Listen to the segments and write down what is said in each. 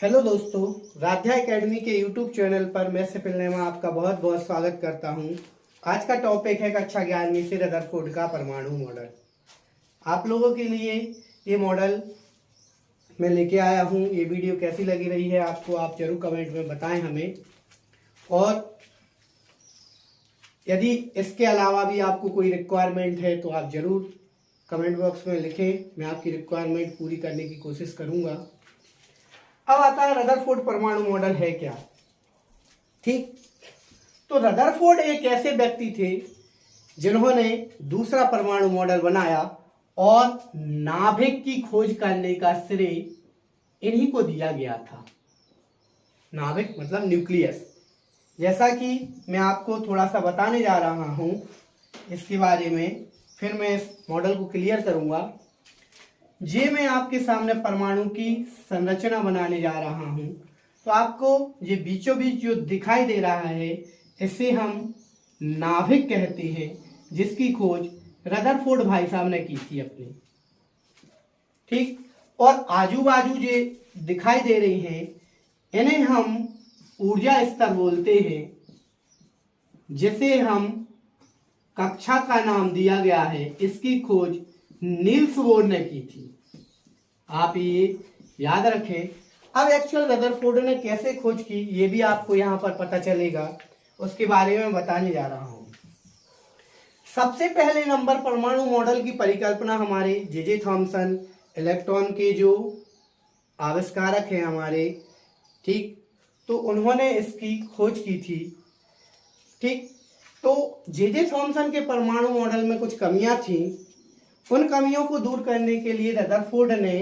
Hello दोस्तों, Radhya academy के YouTube channel पर मैं सिपिल नेमा आपका बहुत बहुत स्वागत करता हूं। आज का टॉपिक है कक्षा 11वीं से रदरफोर्ड का परमाणु मॉडल। आप लोगों के लिए ये मॉडल मैं लेके आया हूं। ये वीडियो कैसी लगी रही है आपको, आप जरूर कमेंट में बताएं हमें। और यदि इसके अलावा भी आपको कोई रिक्वायरमेंट है तो आप जरूर कमेंट बॉक्स में लिखें, मैं आपकी रिक्वायरमेंट पूरी करने की कोशिश करूंगा। अब आता है रदरफोर्ड परमाणु मॉडल है क्या। ठीक, तो रदरफोर्ड एक ऐसे व्यक्ति थे जिन्होंने दूसरा परमाणु मॉडल बनाया और नाभिक की खोज करने का श्रेय इन्हीं को दिया गया था। नाभिक मतलब न्यूक्लियस। जैसा कि मैं आपको थोड़ा सा बताने जा रहा हूं इसके बारे में, फिर मैं इस मॉडल को क्लियर करूंगा। ये मैं आपके सामने परमाणु की संरचना बनाने जा रहा हूं। तो आपको ये बीचों बीच जो दिखाई दे रहा है इसे हम नाभिक कहते हैं, जिसकी खोज रदरफोर्ड भाई साहब ने की थी अपनी। ठीक, और आजू बाजू ये दिखाई दे रही हैं इन्हें हम ऊर्जा स्तर बोलते हैं, जिसे हम कक्षा का नाम दिया गया है। इसकी खोज नील्स बोर ने की थी, आप ये याद रखें। अब एक्चुअल रदरफोर्ड ने कैसे खोज की ये भी आपको यहाँ पर पता चलेगा, उसके बारे में बताने जा रहा हूँ। सबसे पहले नंबर परमाणु मॉडल की परिकल्पना हमारे जे थॉमसन, इलेक्ट्रॉन के जो आविष्कारक हैं हमारे, ठीक, तो उन्होंने इसकी खोज की थी। ठीक, तो जे थॉमसन के परमाणु मॉडल में कुछ कमियां थी। उन कमियों को दूर करने के लिए रदरफोर्ड ने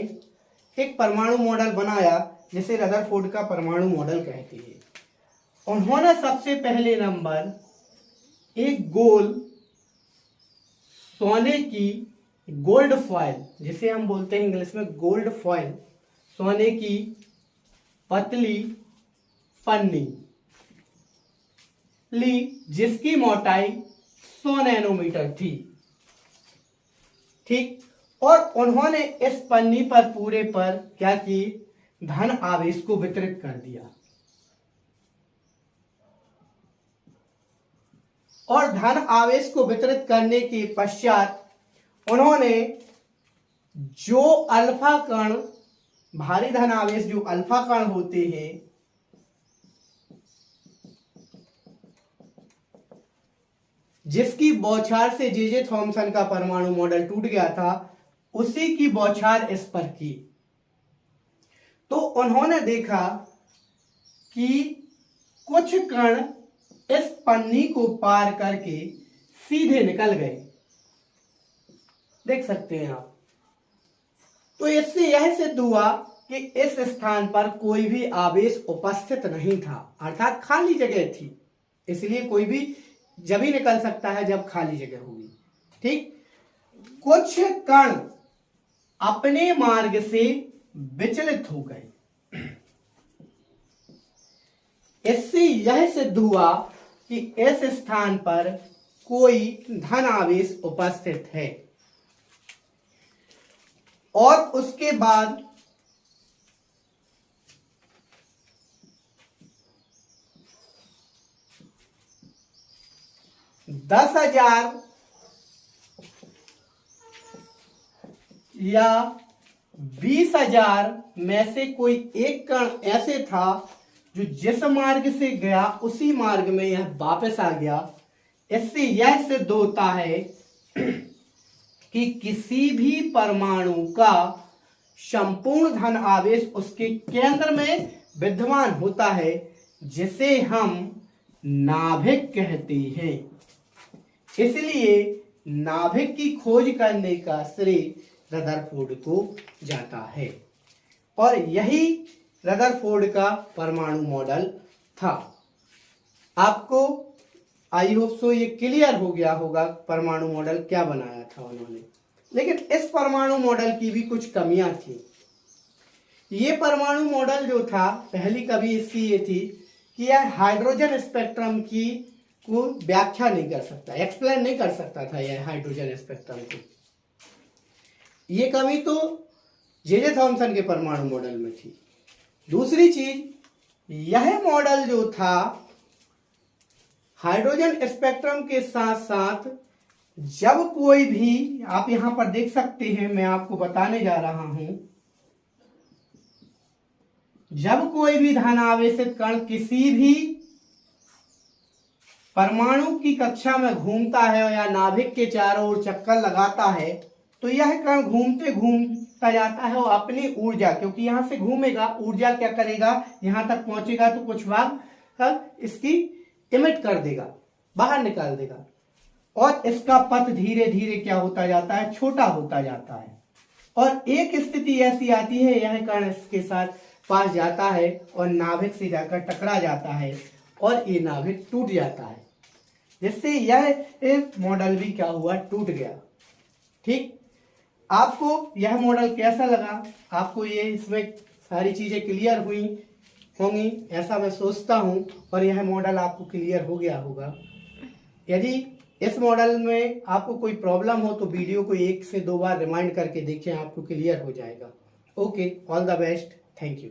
एक परमाणु मॉडल बनाया जिसे रदरफोर्ड का परमाणु मॉडल कहते हैं। उन्होंने सबसे पहले नंबर एक गोल सोने की गोल्ड फॉयल, जिसे हम बोलते हैं इंग्लिश में गोल्ड फॉयल, सोने की पतली पन्नी ली, जिसकी मोटाई 100 नैनोमीटर थी। ठीक, और उन्होंने इस पन्नी पर पूरे पर क्या की, धन आवेश को वितरित कर दिया। और धन आवेश को वितरित करने के पश्चात उन्होंने जो अल्फा कण, भारी धन आवेश जो अल्फा कण होते हैं, जिसकी बौछार से जे थॉमसन का परमाणु मॉडल टूट गया था, उसी की बौछार इस पर की। तो उन्होंने देखा कि कुछ कण इस पन्नी को पार करके सीधे निकल गए, देख सकते हैं आप। तो इससे यह सिद्ध हुआ कि इस स्थान पर कोई भी आवेश उपस्थित नहीं था, अर्थात खाली जगह थी। इसलिए कोई भी जब ही निकल सकता है जब खाली जगह होगी। ठीक, कुछ कण अपने मार्ग से विचलित हो गए। इससे यह सिद्ध हुआ कि इस स्थान पर कोई धन आवेश उपस्थित है। और उसके बाद दस 10,000 या 20,000 में से कोई एक कण ऐसे था जो जिस मार्ग से गया उसी मार्ग में यह वापस आ गया। इससे यह सिद्ध होता है कि किसी भी परमाणु का संपूर्ण धन आवेश उसके केंद्र में विद्यमान होता है, जिसे हम नाभिक कहते हैं। इसलिए नाभिक की खोज करने का श्रेय रदरफोर्ड को जाता है, और यही रदरफोर्ड का परमाणु मॉडल था। आपको आई होप सो ये क्लियर हो गया होगा परमाणु मॉडल क्या बनाया था उन्होंने। लेकिन इस परमाणु मॉडल की भी कुछ कमियां थी। ये परमाणु मॉडल जो था, पहली कमी इसकी ये थी कि यह हाइड्रोजन स्पेक्ट्रम की को व्याख्या नहीं कर सकता, एक्सप्लेन नहीं कर सकता था यह हाइड्रोजन स्पेक्ट्रम को। ये कमी तो जे थॉमसन के परमाणु मॉडल में थी। दूसरी चीज, यह मॉडल जो था हाइड्रोजन स्पेक्ट्रम के साथ साथ जब कोई भी, आप यहां पर देख सकते हैं, मैं आपको बताने जा रहा हूं, जब कोई भी धनावेशित कण किसी भी परमाणु की कक्षा में घूमता है या नाभिक के चारों ओर चक्कर लगाता है, तो यह कण घूमते घूमता जाता है और अपनी ऊर्जा, क्योंकि यहां से घूमेगा, ऊर्जा क्या करेगा, यहां तक पहुंचेगा तो कुछ भाग इसकी इमिट कर देगा, बाहर निकाल देगा, और इसका पथ धीरे धीरे क्या होता जाता है, छोटा होता जाता है, और एक स्थिति ऐसी आती है, यह कण इसके साथ पास जाता है और नाभिक से जाकर टकरा जाता है और ये नाभिक टूट जाता है, जिससे यह मॉडल भी क्या हुआ, टूट गया। ठीक, आपको यह मॉडल कैसा लगा, आपको ये इसमें सारी चीजें क्लियर हुई होंगी ऐसा मैं सोचता हूं, और यह मॉडल आपको क्लियर हो गया होगा। यदि इस मॉडल में आपको कोई प्रॉब्लम हो तो वीडियो को 1 से 2 बार रिमाइंड करके देखें, आपको क्लियर हो जाएगा। Okay, all the best, thank you.